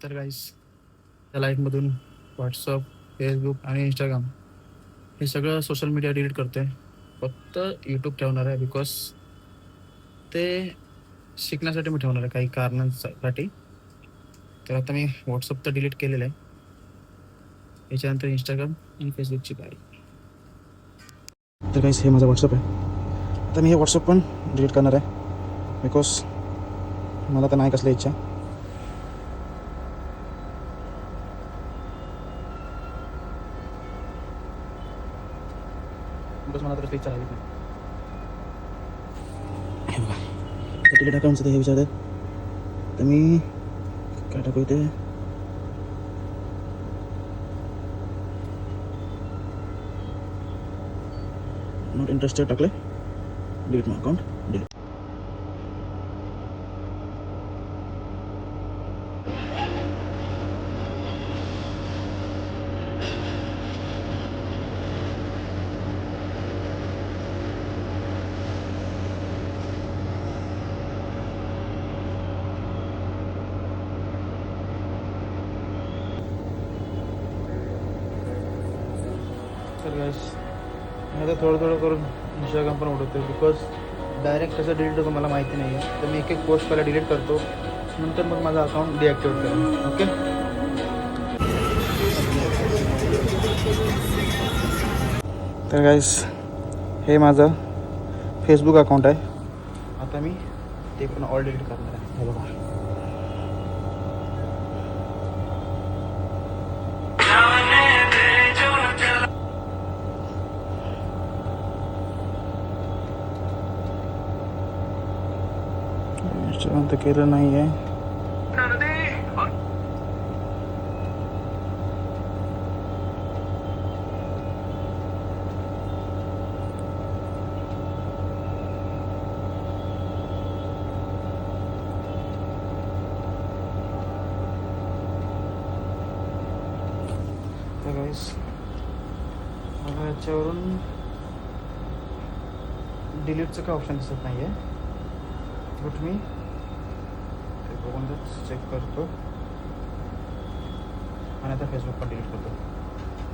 तर गाईस त्या लाईफमधून WhatsApp, Facebook आणि इंस्टाग्राम हे सगळं सोशल मीडिया डिलीट करतोय. फक्त यूट्यूब ठेवणार आहे बिकॉज ते शिकण्यासाठी मी ठेवणार आहे काही कारणांसाठी. तर आता मी व्हॉट्सअप तर डिलीट केलेलं आहे. याच्यानंतर इंस्टाग्राम आणि फेसबुकची गाडी. तर गाईस हे माझं व्हॉट्सअप आहे. आता मी हे व्हॉट्सअप पण डिलीट करणार आहे बिकॉज मला तर नाही कसली इच्छा. बस मला तर इच्छा राहिली नाही. हे बघा डिलीट अकाउंटचं ते हे विचारतात तर मी काय टाकू इथे. नॉट इंटरेस्टेड टाकले. डिलीट माय अकाउंट. डिलीट. तर गाईस मी आता थोडं करून इंस्टाग्राम पण उडवतो बिकॉज डायरेक्ट कसं डिलीट होतं मला माहिती नाही आहे. तर मी एक पोस्ट पहिला डिलीट करतो, नंतर मग माझा अकाउंट डिॲक्टिवेट करेन. ओके. तर गाईस हे माझं फेसबुक अकाउंट आहे. आता मी ते पण ऑल डिलीट करणार आहे. हे बघा. इंस्टाग्राम तर केलं नाही आहे. तर गाईस मला याच्यावरून डिलीटचं काय ऑप्शन दिसत नाही आहे. बट मी ते बघूनच चेक करतो आणि आता फेसबुक पण डिलीट करतो.